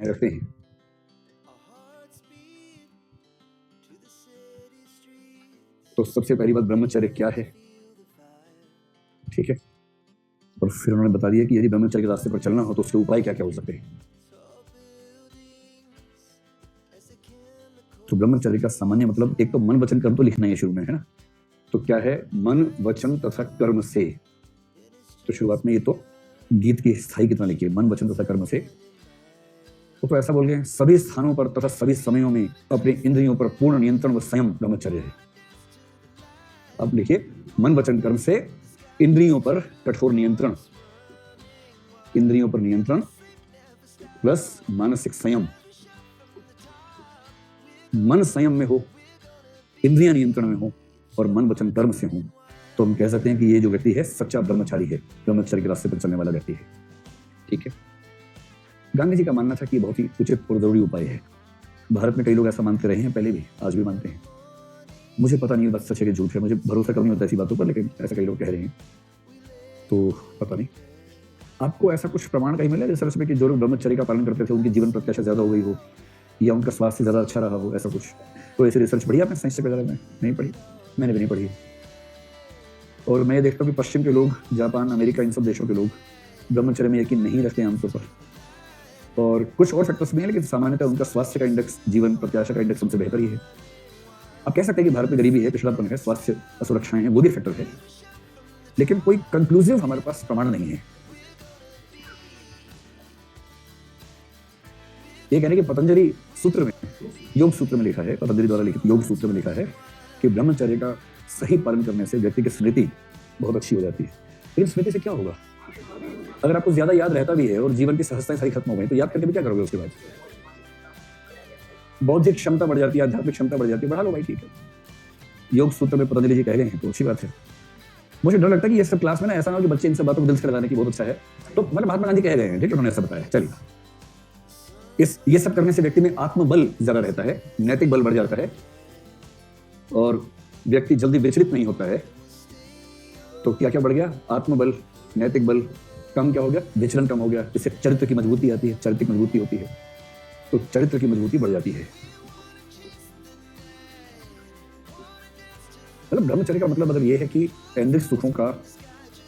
रखते हैं। तो सबसे पहली बात ब्रह्मचर्य क्या है, ठीक है। और फिर उन्होंने बता दिया कि यदि ब्रह्मचर्य के रास्ते पर चलना हो तो उसके उपाय क्या क्या हो सकते हैं। तो ब्रह्मचर्य का सामान्य मतलब एक तो मन वचन कर्म तो लिखना ही शुरू में, है ना। तो क्या है, मन वचन तथा कर्म से। तो शुरुआत में ये तो गीत की स्थाई कितना लिखिए, मन वचन तथा कर्म से। तो ऐसा बोल गए, सभी स्थानों पर तथा सभी समयों में अपने इंद्रियों पर पूर्ण नियंत्रण व संयम ब्रह्मचर्य है। अब लिखिए, मन वचन कर्म से इंद्रियों पर कठोर नियंत्रण, इंद्रियों पर नियंत्रण प्लस मानसिक संयम। मन संयम में हो, इंद्रियां नियंत्रण में हो और मन वचन कर्म से हो, तो हम कह सकते हैं कि ये जो व्यक्ति है सच्चा ब्रह्मचारी है, ब्रह्मचर्य के रास्ते पर चलने वाला व्यक्ति है, ठीक है। गांधी जी का मानना था कि बहुत ही उचित और जरूरी उपाय है। भारत में कई लोग ऐसा मानते रहे हैं, पहले भी, आज भी मानते हैं। मुझे पता नहीं बात सच है कि झूठ है, मुझे भरोसा कम नहीं होता ऐसी बातों पर, लेकिन ऐसा कई लोग कह रहे हैं, तो पता नहीं। आपको ऐसा कुछ प्रमाण कहीं मिला रिसर्च में कि जो लोग ब्रह्मचर्य का पालन करते थे उनकी जीवन प्रत्याशा ज्यादा हो गई हो या उनका स्वास्थ्य ज्यादा अच्छा रहा हो, ऐसा कुछ? तो ऐसी रिसर्च पढ़ी आपने साइंस वगैरह में? नहीं पढ़ी, मैंने भी नहीं पढ़ी। और मैं देखता हूँ कि पश्चिम के लोग, जापान, अमेरिका, इन सब देशों के लोग ब्रह्मचर्य में यकीन नहीं रखते हैं आमतौर पर, और कुछ और फैक्टर्स भी हैं, लेकिन सामान्यतः उनका स्वास्थ्य का इंडेक्स, जीवन प्रत्याशा का इंडेक्स उनसे बेहतर ही है। आप कह सकते हैं कि भारत में गरीबी है, पिछड़ापन है, स्वास्थ्य असुरक्षाएं हैं, वो भी फैक्टर है, लेकिन कोई कंक्लूसिव हमारे पास प्रमाण नहीं है। ये कहने कि पतंजलि सूत्र में, योग सूत्र में लिखा है, पतंजलि द्वारा लिखित योग सूत्र में लिखा है कि ब्रह्मचर्य का सही पालन करने से व्यक्ति की स्मृति बहुत अच्छी हो जाती है। लेकिन स्मृति से क्या होगा? अगर आपको ज्यादा याद रहता भी है और जीवन की सहजताएं सारी खत्म हो गई, तो याद करके भी क्या करोगे उसके बाद? बौद्धिक क्षमता बढ़ जाती है, आध्यात्मिक क्षमता बढ़ जाती है, बढ़ा लो भाई, ठीक है। योग सूत्र में पतंजलि जी कह गए हैं तो अच्छी बात है। मुझे डर लगता है कि ये सब क्लास में ना ऐसा ना हो कि बच्चे इन सब बातों को दिल से लगाने की बहुत अच्छा है, तो मतलब महात्मा गांधी कह गए हैं, ठीक है, उन्होंने ऐसा बताया। चलिए, ये सब करने से व्यक्ति में आत्मबल ज्यादा रहता है, नैतिक बल बढ़ जाता है और व्यक्ति जल्दी विचलित नहीं होता है। तो क्या क्या बढ़ गया? आत्मबल, नैतिक बल कम, क्या हो गया? विचलन कम हो गया। इससे चरित्र की मजबूती आती है, चरित्र की मजबूती होती है, तो चरित्र की मजबूती बढ़ जाती है। मतलब ब्रह्मचर्य का मतलब ये है कि ऐंद्रिक सुखों का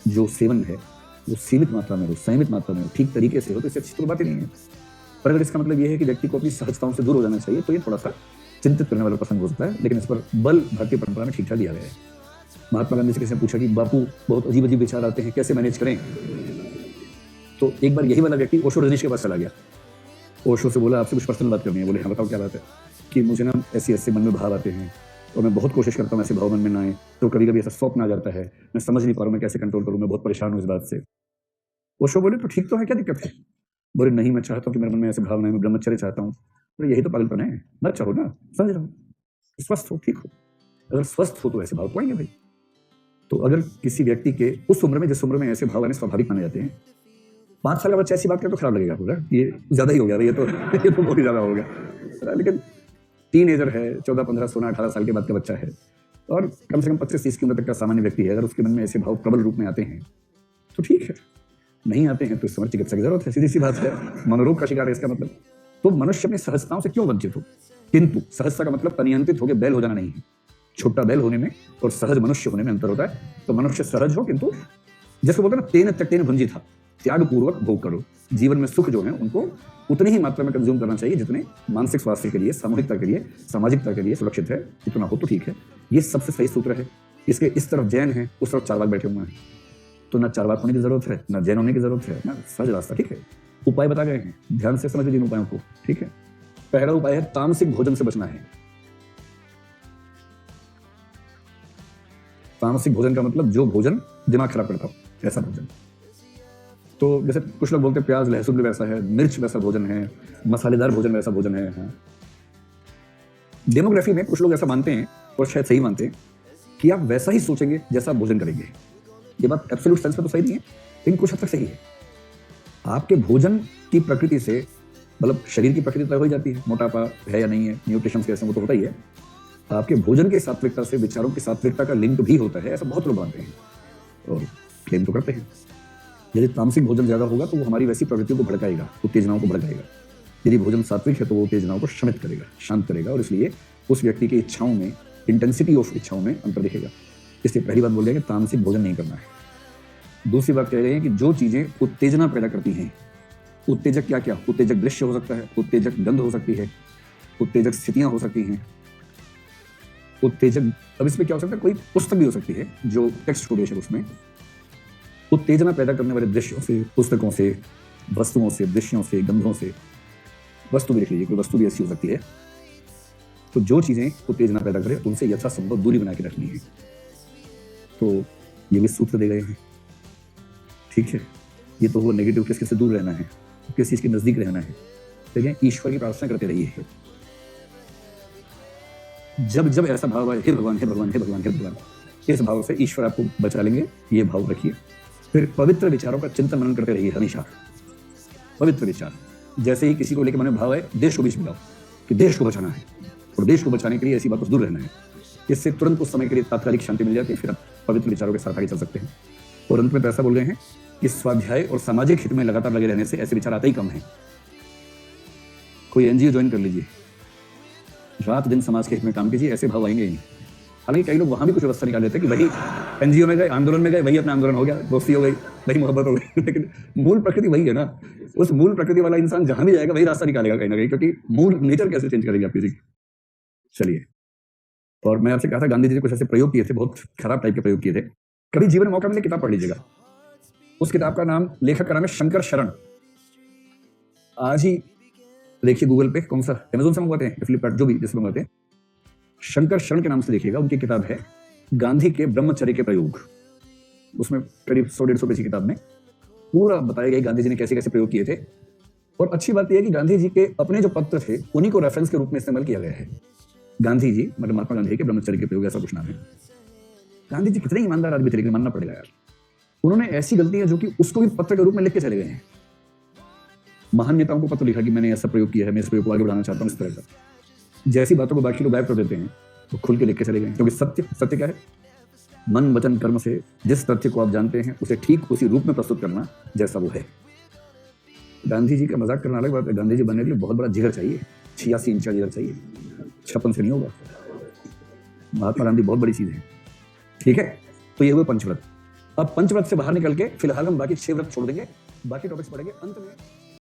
जो सेवन है वो सीमित मात्रा में हो, संयमित मात्रा में हो, ठीक तरीके से हो, तो इससे अच्छी तो बात ही नहीं है। पर अगर इसका मतलब ये है कि व्यक्ति को अपनी सहजताओं से दूर हो जाना चाहिए, तो ये थोड़ा सा चिंतित करने वाला प्रसंग हो सकता है, लेकिन इस पर बल भारतीय परंपरा में ठीक ठाक दिया गया है। महात्मा गांधी से किसी ने पूछा कि बापू बहुत अजीब अजीब विचार आते हैं, कैसे मैनेज करें? तो एक बार यही वाला व्यक्ति ओशो रजनीश के पास चला गया। ओशो से बोला, आपसे कुछ पर्सनल बात करनी है। बोले, हाँ बताओ क्या बात है? कि मुझे ना ऐसे मन में भाव आते हैं और मैं बहुत कोशिश करता हूँ ऐसे भाव मन में ना आए, तो कभी कभी ऐसा स्वप्न आ जाता है, मैं समझ नहीं पा रहा हूँ मैं कैसे कंट्रोल करूँ, मैं बहुत परेशान हूँ इस बात से। ओशो बोले, तो ठीक तो है, क्या दिक्कत है? बोले, नहीं, मैं चाहता हूँ कि मेरे मन में ऐसे भाव ना आए, मैं ब्रह्मचर्य चाहता हूँ। बोले, यही तो पागलपन है, ना चाहो ना, समझ रहा हूँ, स्वस्थ हो, ठीक हो। अगर स्वस्थ हो तो ऐसे भाव तो आएंगे भाई। तो अगर किसी व्यक्ति के उस उम्र में, जिस उम्र में ऐसे भाव आने स्वाभाविक माने जाते हैं, 5 साल का बच्चा ऐसी बात करे तो खराब लगेगा पूरा, ये ज्यादा ही हो गया, ये तो बहुत ही ज्यादा हो गया। लेकिन टीनेजर है, 14, 15, 16, 18 साल के बाद का बच्चा है, और कम से कम 25-30 की उम्र तक का सामान्य व्यक्ति है, अगर उसके मन में ऐसे भाव प्रबल रूप में आते हैं तो ठीक है। नहीं आते हैं तो इस समय चिकित्सा की जरूरत है, सीधी सी बात है। मनोरोग का शिकार है इसका मतलब। तो मनुष्य अपनी सहजताओं से क्यों वंचित हो? किंतु सहजता का मतलब अनियंत्रित होकर बैल हो जाना नहीं है। छोटा बैल होने में और सहज मनुष्य होने में अंतर होता है। तो मनुष्य सहज हो, किंतु जैसे बोलते हैं ना, तेन त्यक्तेन भुंजी था, त्याग पूर्वक भोग करो। जीवन में सुख जो है उनको उतनी ही मात्रा में कंज्यूम करना चाहिए जितने मानसिक स्वास्थ्य के लिए, सामूहिकता के लिए, सामाजिकता के लिए सुरक्षित है, इतना हो तो ठीक है। ये सबसे सही सूत्र है। इसके इस तरफ जैन है, उस तरफ चार्वाक बैठे हुए हैं, तो ना चार्वाक होने की जरूरत है, ना जैन होने की जरूरत है, ना सहज रास्ता, ठीक है। उपाय बता गए हैं, ध्यान से समझ लीजिए इन उपायों को, ठीक है। पहला उपाय है तामसिक भोजन से बचना है। तामसिक भोजन का मतलब जो भोजन दिमाग खराब करता हो, ऐसा भोजन। तो जैसे कुछ लोग बोलते हैं प्याज लहसुन भी वैसा है, मिर्च वैसा भोजन है, मसालेदार भोजन वैसा भोजन है। हाँ, डेमोग्राफी में कुछ लोग ऐसा मानते हैं, और शायद सही मानते हैं, कि आप वैसा ही सोचेंगे जैसा भोजन करेंगे। ये बात एब्सोल्यूट सेंस में तो सही नहीं है, लेकिन कुछ हद तक सही है। आपके भोजन की प्रकृति से, मतलब शरीर की प्रकृति तय हो जाती है, मोटापा है या नहीं है, न्यूट्रिशन कैसे, वो तो होता ही है। आपके भोजन की सात्विकता से विचारों की सात्विकता का लिंक भी होता है, ऐसा बहुत लोग मानते हैं और क्लेम तो करते हैं। यदि तामसिक भोजन ज्यादा होगा तो वो हमारी वैसी प्रवृत्तियों को भड़काएगा, उत्तेजनाओं को भड़काएगा। यदि भोजन सात्विक है तो वो उत्तेजनाओं को शमित करेगा, शांत करेगा, और इसलिए उस व्यक्ति की इच्छाओं में, इंटेंसिटी ऑफ इच्छाओं में अंतर दिखेगा। इसलिए पहली बात बोल रहे हैं कि तामसिक भोजन नहीं करना है। दूसरी बात कह रहे हैं कि जो चीजें उत्तेजना पैदा करती हैं, उत्तेजक क्या क्या, उत्तेजक दृश्य हो सकता है, उत्तेजक गंध हो सकती है, उत्तेजक स्थितियां हो सकती हैं, उत्तेजक, अब इसमें क्या हो सकता है, कोई पुस्तक भी हो सकती है जो टेक्स्ट को बेशक उसमें उत्तेजना पैदा करने वाले दृश्यों से, पुस्तकों से, वस्तुओं से, दृश्यों से, गंधों से, वस्तु भी लिख लीजिए, कोई वस्तु भी ऐसी हो सकती है। तो जो चीजें उत्तेजना पैदा करें उनसे यथासंभव दूरी बना के रखनी है। तो ये भी सूत्र दे गए हैं, ठीक है। ये तो वो नेगेटिव किसके से दूर रहना है, किस चीज के नजदीक रहना है। लेकिन ईश्वर की प्रार्थना करते रहिए। जब जब ऐसा भाव आए, हे भगवान, हे भगवान, हे भगवान, हे भगवान, इस भाव से ईश्वर आपको बचा लेंगे, ये भाव रखिए। फिर पवित्र विचारों का चिंतन मनन करते रहिए हमेशा। पवित्र विचार, जैसे ही किसी को लेकर मन में भाव आए, देश को बीच में लाओ कि देश को बचाना है, और देश को बचाने के लिए ऐसी बातों से दूर रहना है। इससे तुरंत उस समय के लिए तात्कालिक शांति मिल जाती है, फिर आप पवित्र विचारों के साथ आगे चल सकते हैं। और अंत में तो ऐसा बोल रहे हैं कि स्वाध्याय और सामाजिक हित में लगातार लगे रहने से ऐसे विचार आते ही कम है। कोई एनजीओ ज्वाइन कर लीजिए, रात दिन समाज के हित में काम कीजिए, ऐसे भाव आएंगे ही नहीं। हालांकि कई लोग वहां भी कुछ व्यवस्था निकाल लेते हैं कि वही एनजीओ में गए, आंदोलन में गए, वही अपना आंदोलन हो गया, दोस्ती हो गई, वही मोहब्बत हो गई। लेकिन मूल प्रकृति वही है ना। उस मूल प्रकृति वाला इंसान जहां भी जाएगा वही रास्ता निकालेगा कहीं ना कहीं, क्योंकि मूल नेचर कैसे चेंज करेगी आप किसी की। चलिए, और मैं आपसे कहा था गांधी जी ने कुछ ऐसे प्रयोग किए थे, बहुत खराब टाइप के प्रयोग किए थे। कभी जीवन में मौका मिले किताब पढ़ लीजिएगा। उस किताब का नाम, लेखक का नाम है शंकर शरण। आज ही देखिए गूगल पे, कौन सा, अमेज़न से मंगवाते हैं, फ्लिपकार्ट, जो भी जिससे मंगवाते हैं, शंकर शरण के नाम से देखिएगा। उनकी किताब है गांधी के ब्रह्मचर्य के प्रयोग। उसमें करीब 100-150 पेज की किताब में पूरा बताया गया गांधी जी ने कैसे कैसे प्रयोग किए थे। और अच्छी बात यह है कि गांधी जी के अपने जो पत्र थे उन्हीं को रेफरेंस के रूप में इस्तेमाल किया गया है। गांधी जी मतलब महात्मा गांधी के ब्रह्मचर्य के प्रयोग, ऐसा कुछ नाम है। गांधी जी कितने ईमानदार आदमी थे, लेकिन मानना पड़ेगा यार, उन्होंने ऐसी गलतियां जो कि उसको भी पत्र के रूप में लिख के चले गए हैं। महान नेताओं को पत्र लिखा कि मैंने ऐसा प्रयोग किया है, मैं इस प्रयोग को आगे बढ़ाना चाहता हूँ, इस तरह का। जैसी बातों को बाकी लोग गायब कर देते हैं, तो खुल के लिख के चले गए। क्योंकि सत्य क्या है, मन वचन कर्म से जिस तथ्य को आप जानते हैं उसे ठीक उसी रूप में प्रस्तुत करना जैसा वो है। गांधी जी का मजाक करना अलग बात है, गांधी जी बनने के लिए बहुत बड़ा जिगर चाहिए, 86 इंच का जिगर चाहिए, 56 से नहीं होगा। महात्मा गांधी बहुत बड़ी चीज है, ठीक है। तो ये हुए पंचव्रत। अब पंचव्रत से बाहर निकल के फिलहाल हम बाकी 6 व्रत छोड़ देंगे, बाकी टॉपिक्स पढ़ेंगे अंत में।